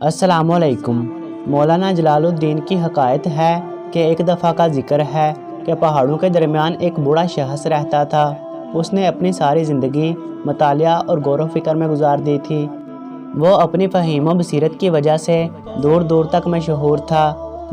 السلام علیکم۔ مولانا جلال الدین کی حکایت ہے کہ ایک دفعہ کا ذکر ہے کہ پہاڑوں کے درمیان ایک بوڑھا شخص رہتا تھا۔ اس نے اپنی ساری زندگی مطالعہ اور غور و فکر میں گزار دی تھی۔ وہ اپنی فہیم و بصیرت کی وجہ سے دور دور تک مشہور تھا۔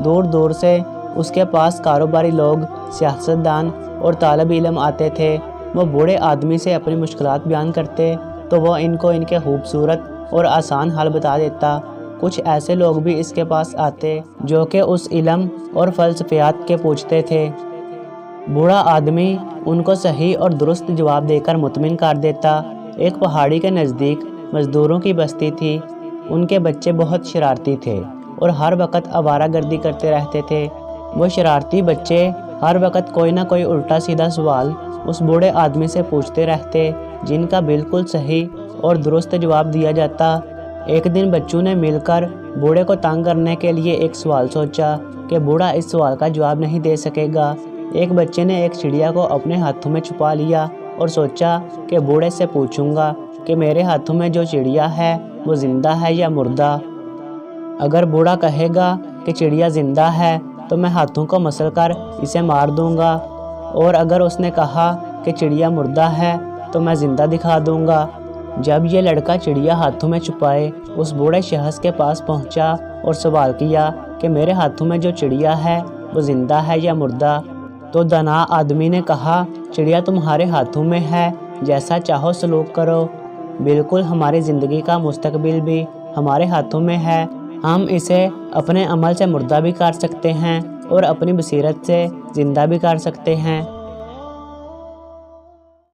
دور دور سے اس کے پاس کاروباری لوگ، سیاستدان اور طالب علم آتے تھے۔ وہ بوڑھے آدمی سے اپنی مشکلات بیان کرتے تو وہ ان کو ان کے خوبصورت اور آسان حل بتا دیتا۔ کچھ ایسے لوگ بھی اس کے پاس آتے جو کہ اس علم اور فلسفیات کے پوچھتے تھے۔ بوڑھا آدمی ان کو صحیح اور درست جواب دے کر مطمئن کر دیتا۔ ایک پہاڑی کے نزدیک مزدوروں کی بستی تھی۔ ان کے بچے بہت شرارتی تھے اور ہر وقت آوارہ گردی کرتے رہتے تھے۔ وہ شرارتی بچے ہر وقت کوئی نہ کوئی الٹا سیدھا سوال اس بوڑھے آدمی سے پوچھتے رہتے، جن کا بالکل صحیح اور درست جواب دیا جاتا۔ ایک دن بچوں نے مل کر بوڑھے کو تنگ کرنے کے لیے ایک سوال سوچا کہ بوڑھا اس سوال کا جواب نہیں دے سکے گا۔ ایک بچے نے ایک چڑیا کو اپنے ہاتھوں میں چھپا لیا اور سوچا کہ بوڑھے سے پوچھوں گا کہ میرے ہاتھوں میں جو چڑیا ہے وہ زندہ ہے یا مردہ۔ اگر بوڑھا کہے گا کہ چڑیا زندہ ہے تو میں ہاتھوں کو مسل کر اسے مار دوں گا، اور اگر اس نے کہا کہ چڑیا مردہ ہے تو میں زندہ دکھا دوں گا۔ جب یہ لڑکا چڑیا ہاتھوں میں چھپائے اس بوڑھے شخص کے پاس پہنچا اور سوال کیا کہ میرے ہاتھوں میں جو چڑیا ہے وہ زندہ ہے یا مردہ، تو دانا آدمی نے کہا چڑیا تمہارے ہاتھوں میں ہے، جیسا چاہو سلوک کرو۔ بالکل ہماری زندگی کا مستقبل بھی ہمارے ہاتھوں میں ہے۔ ہم اسے اپنے عمل سے مردہ بھی کر سکتے ہیں اور اپنی بصیرت سے زندہ بھی کر سکتے ہیں۔